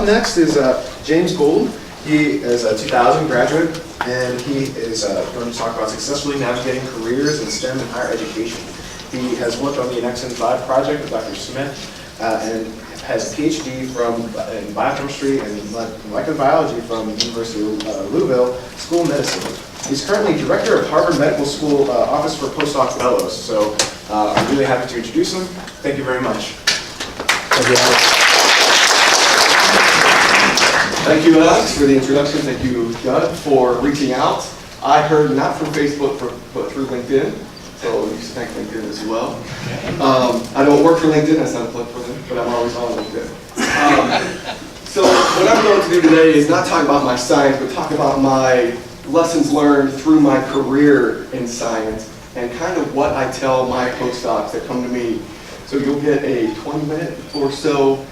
Up next is James Gould. He is a 2000 graduate, and he is going to talk about successfully navigating careers in STEM and higher education. He has worked on the Annexin 5 project with Dr. Smith and has a Ph.D. in biochemistry and molecular biology from the University of Louisville School of Medicine. He's currently director of Harvard Medical School Office for Postdoc Fellows. So I'm really happy to introduce him. Thank you very much. Thank you, Alex. Thank you, Alex, for the introduction. Thank you, Doug, for reaching out. I heard not from Facebook, but through LinkedIn. So you should thank LinkedIn as well. I don't work for LinkedIn, that's not a plug for them, but I'm always on LinkedIn. So what I'm going to do today is not talk about my science, but talk about my lessons learned through my career in science and kind of what I tell my postdocs that come to me. So you'll get a 20-minute or so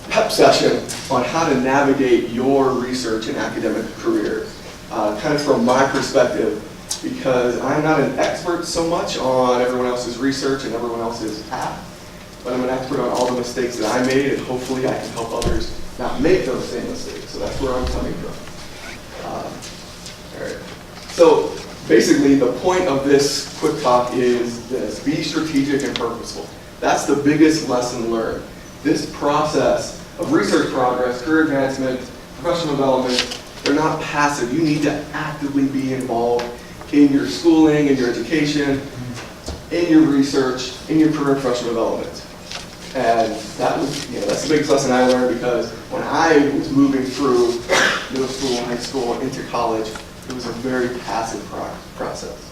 pep session on how to navigate your research and academic career, kind of from my perspective, because I'm not an expert so much on everyone else's research and everyone else's path, but I'm an expert on all the mistakes that I made, and hopefully I can help others not make those same mistakes. So that's where I'm coming from. All right. So basically, the point of this quick talk is this: be strategic and purposeful. That's the biggest lesson learned. This process of research progress, career advancement, professional development, they're not passive. You need to actively be involved in your schooling, in your education, in your research, in your career and professional development. And that was, that's the biggest lesson I learned, because when I was moving through middle school, high school, into college, it was a very passive process.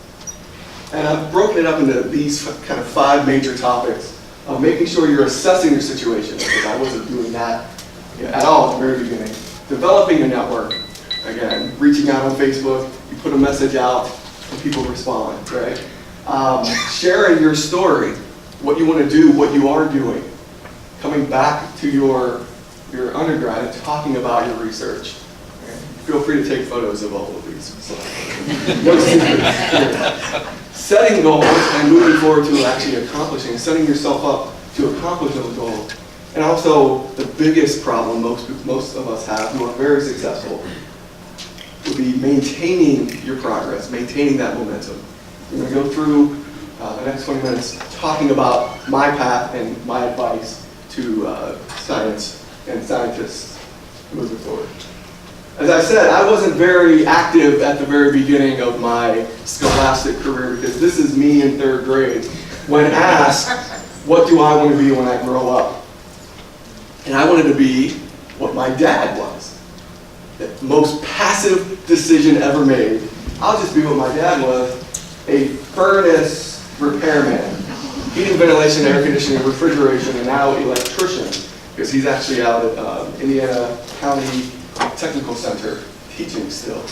And I've broken it up into these kind of 5 major topics of making sure you're assessing your situation, because I wasn't doing that at all at the very beginning. Developing a network, again, reaching out on Facebook, you put a message out and people respond, right? Sharing your story, what you want to do, what you are doing, coming back to your undergrad and talking about your research. Okay? Feel free to take photos of all of these. So, no secrets. Setting goals and moving forward to actually accomplishing, setting yourself up to accomplish those goals. And also, the biggest problem most of us have who are very successful would be maintaining your progress, maintaining that momentum. We're going to go through the next 20 minutes talking about my path and my advice to science and scientists moving forward. As I said, I wasn't very active at the very beginning of my scholastic career, because this is me in 3rd grade when asked, what do I want to be when I grow up? And I wanted to be what my dad was. The most passive decision ever made. I'll just be what my dad was, a furnace repairman. Heating, ventilation, air conditioning, refrigeration, and now electrician, because he's actually out at Indiana County Technical Center teaching still.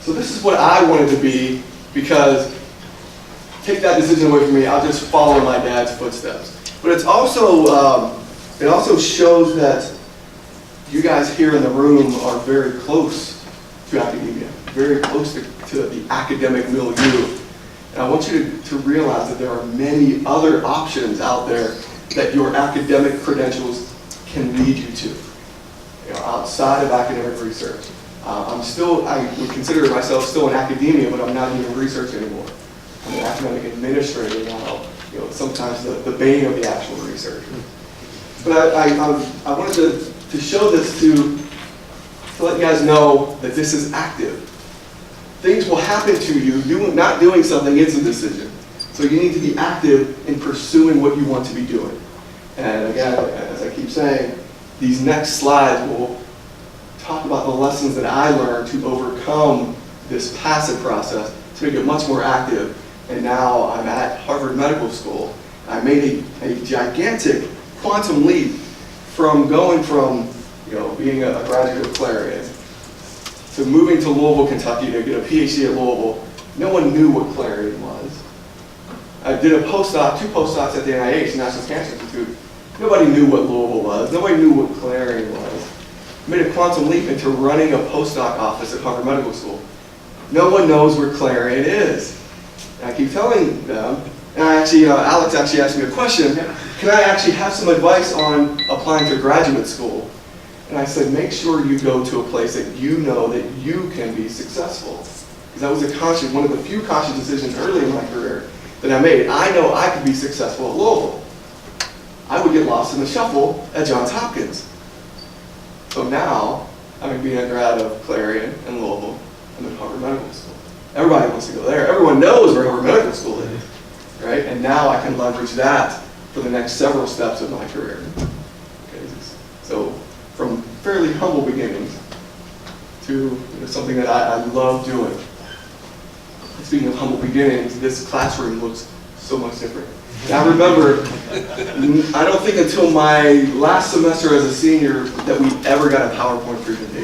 So this is what I wanted to be, because take that decision away from me, I'll just follow my dad's footsteps. But it's also, it also shows that you guys here in the room are very close to academia, very close to the academic milieu. And I want you to realize that there are many other options out there that your academic credentials can lead you to, outside of academic research. I would consider myself still in academia, but I'm not even in research anymore. I'm an academic administrator now, sometimes the bane of the actual research. But I wanted to show this to let you guys know that this is active. Things will happen to you. Not doing something is a decision. So you need to be active in pursuing what you want to be doing. And again, as I keep saying, these next slides will talk about the lessons that I learned to overcome this passive process to make it much more active. And now I'm at Harvard Medical School. I made a gigantic quantum leap from going from being a graduate of Clarion to moving to Louisville, Kentucky to get a Ph.D. at Louisville. No one knew what Clarion was. I did a postdoc, 2 postdocs at the NIH, National Cancer Institute. Nobody knew what Louisville was. Nobody knew what Clarion was. I made a quantum leap into running a postdoc office at Harvard Medical School. No one knows where Clarion is. And I keep telling them, and Alex actually asked me a question, can I actually have some advice on applying to graduate school And I said, make sure you go to a place that you know that you can be successful. Because that was one of the few conscious decisions early in my career that I made. I know I could be successful at Louisville. I would get lost in the shuffle at Johns Hopkins. So now, I'm being a grad of Clarion and Louisville and then Harvard Medical School. Everybody wants to go there. Everyone knows where Harvard Medical School is, right? And now I can leverage that for the next several steps of my career. Okay, so from fairly humble beginnings to something that I love doing. Speaking of humble beginnings, this classroom looks so much different. Now remember, I don't think until my last semester as a senior that we ever got a PowerPoint presentation.